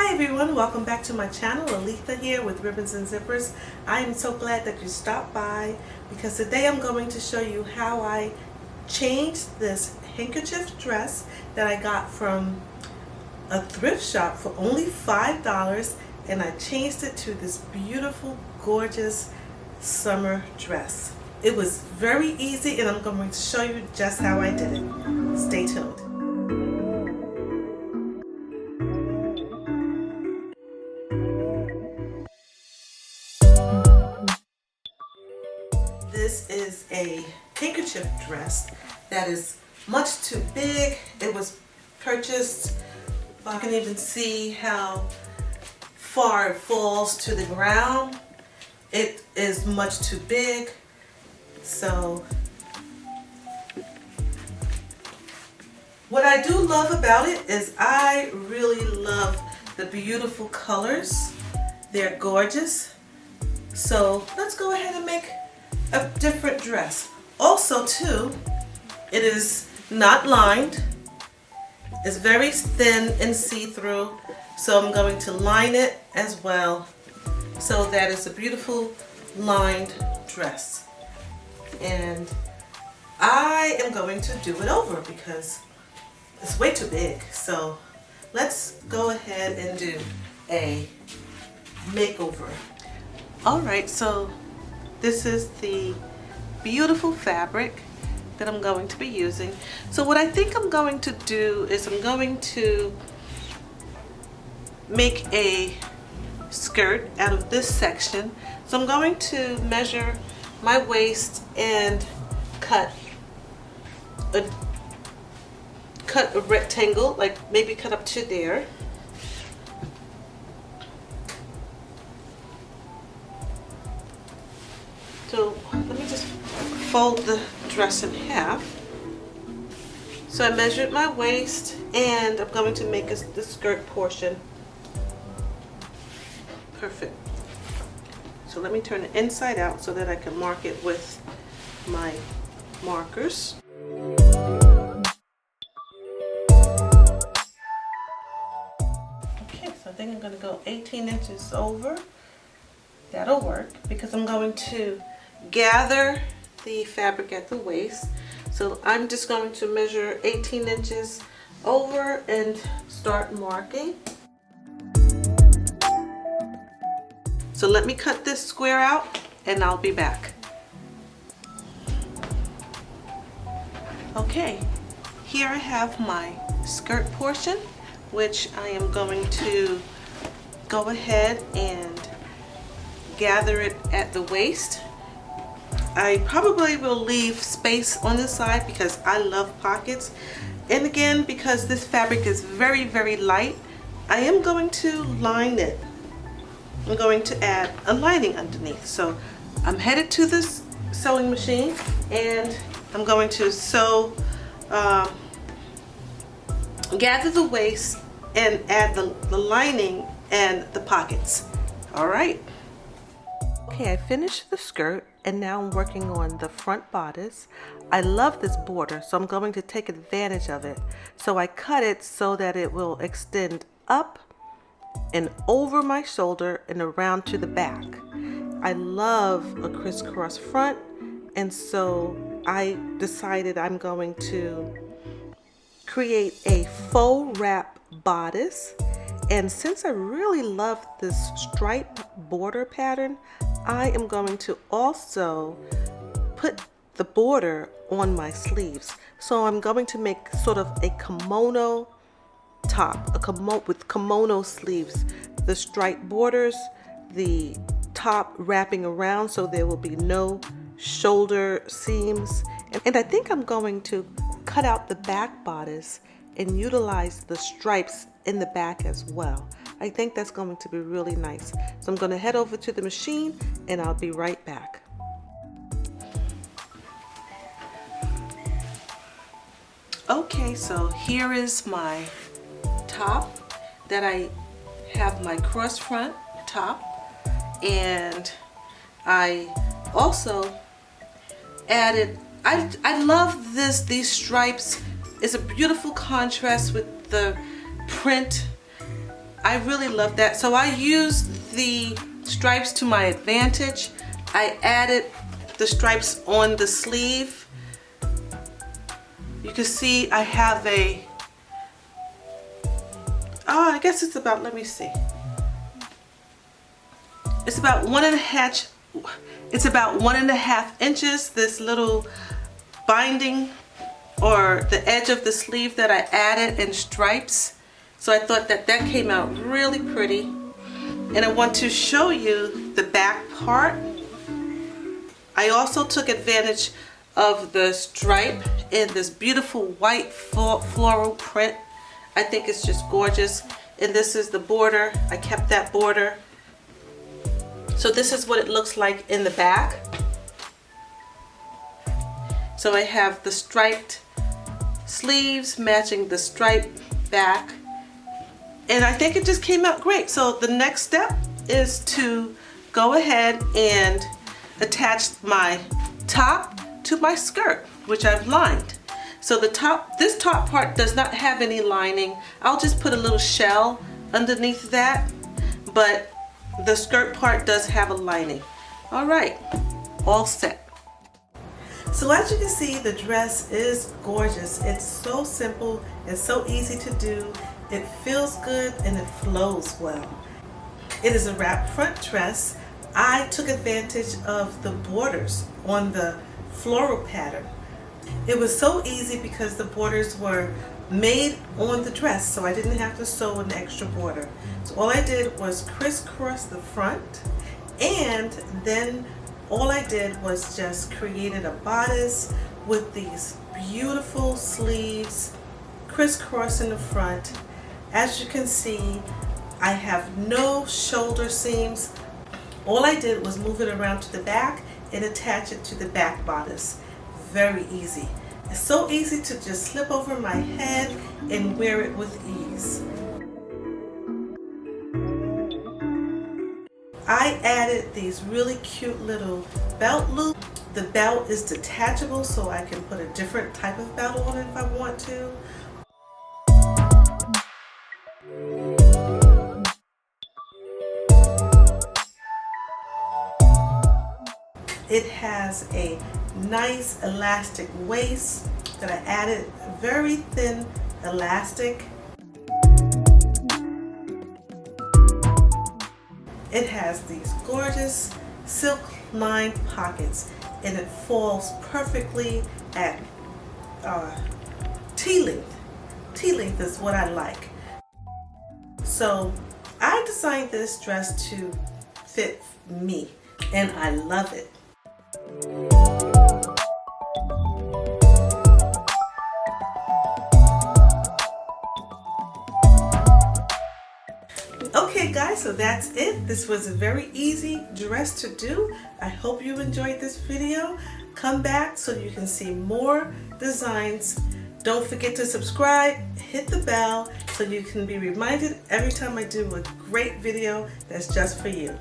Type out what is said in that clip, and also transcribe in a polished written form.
Hi everyone, welcome back to my channel. Aletha here with Ribbons and Zippers. I am so glad that you stopped by because today I'm going to show you how I changed this handkerchief dress that I got from a thrift shop for only $5, and I changed it to this beautiful, gorgeous summer dress. It was very easy and I'm going to show you just how I did it. Stay tuned. This is a handkerchief dress that is much too big. It was purchased, you can even see how far it falls to the ground. It is much too big. So what I do love about it is I really love the beautiful colors. They're gorgeous. So let's go ahead and make a different dress. Also too, it is not lined. It's very thin and see-through, so I'm going to line it as well so that it's a beautiful lined dress. And I am going to do it over because it's way too big. So let's go ahead and do a makeover. Alright, so this is the beautiful fabric that I'm going to be using. So what I think I'm going to do is I'm going to make a skirt out of this section. So I'm going to measure my waist and cut a rectangle, like maybe cut up to there. So let me just fold the dress in half. So I measured my waist and I'm going to make the skirt portion. Perfect. So let me turn it inside out so that I can mark it with my markers. Okay, so I think I'm going to go 18 inches over. That'll work because I'm going to gather the fabric at the waist. So I'm just going to measure 18 inches over and start marking. So let me cut this square out and I'll be back. Okay, here I have my skirt portion, which I am going to go ahead and gather it at the waist. I probably will leave space on the side because I love pockets, and again because this fabric is very, very light, I am going to line it. I'm going to add a lining underneath. So I'm headed to this sewing machine and I'm going to sew, gather the waist and add the lining and the pockets. All right. Okay, I finished the skirt and now I'm working on the front bodice. I love this border, so I'm going to take advantage of it. So I cut it so that it will extend up and over my shoulder and around to the back. I love a crisscross front, and so I decided I'm going to create a faux wrap bodice. And since I really love this stripe border pattern, I am going to also put the border on my sleeves. So I'm going to make sort of a kimono top, with kimono sleeves. The stripe borders, the top wrapping around so there will be no shoulder seams. And I think I'm going to cut out the back bodice and utilize the stripes in the back as well. I think that's going to be really nice. So I'm going to head over to the machine and I'll be right back. Okay, so here is my top that I have, my cross front top, and I also added, I love these stripes. It's a beautiful contrast with the print I really love that. So I used the stripes to my advantage. I added the stripes on the sleeve. You can see I have a, I guess it's about, let me see. It's about 1.5 inches, this little binding or the edge of the sleeve that I added in stripes. So I thought that came out really pretty. And I want to show you the back part. I also took advantage of the stripe in this beautiful white floral print. I think it's just gorgeous. And this is the border. I kept that border. So this is what it looks like in the back. So I have the striped sleeves matching the striped back. And I think it just came out great. So the next step is to go ahead and attach my top to my skirt, which I've lined. So this top part does not have any lining. I'll just put a little shell underneath that, but the skirt part does have a lining. All right, all set. So as you can see, the dress is gorgeous. It's so simple, it's so easy to do. It feels good and it flows well. It is a wrap front dress. I took advantage of the borders on the floral pattern. It was so easy because the borders were made on the dress, so I didn't have to sew an extra border. So all I did was crisscross the front, and then all I did was just created a bodice with these beautiful sleeves, crisscross in the front. As you can see, I have no shoulder seams. All I did was move it around to the back and attach it to the back bodice. Very easy. It's so easy to just slip over my head and wear it with ease. I added these really cute little belt loops. The belt is detachable, so I can put a different type of belt on it if I want to. It has a nice elastic waist that I added very thin elastic. It has these gorgeous silk lined pockets, and it falls perfectly at T-length. T-length is what I like. So I designed this dress to fit me, and I love it. Okay guys, so that's it. This was a very easy dress to do. I hope you enjoyed this video. Come back so you can see more designs. Don't forget to subscribe, hit the bell so you can be reminded every time I do a great video that's just for you.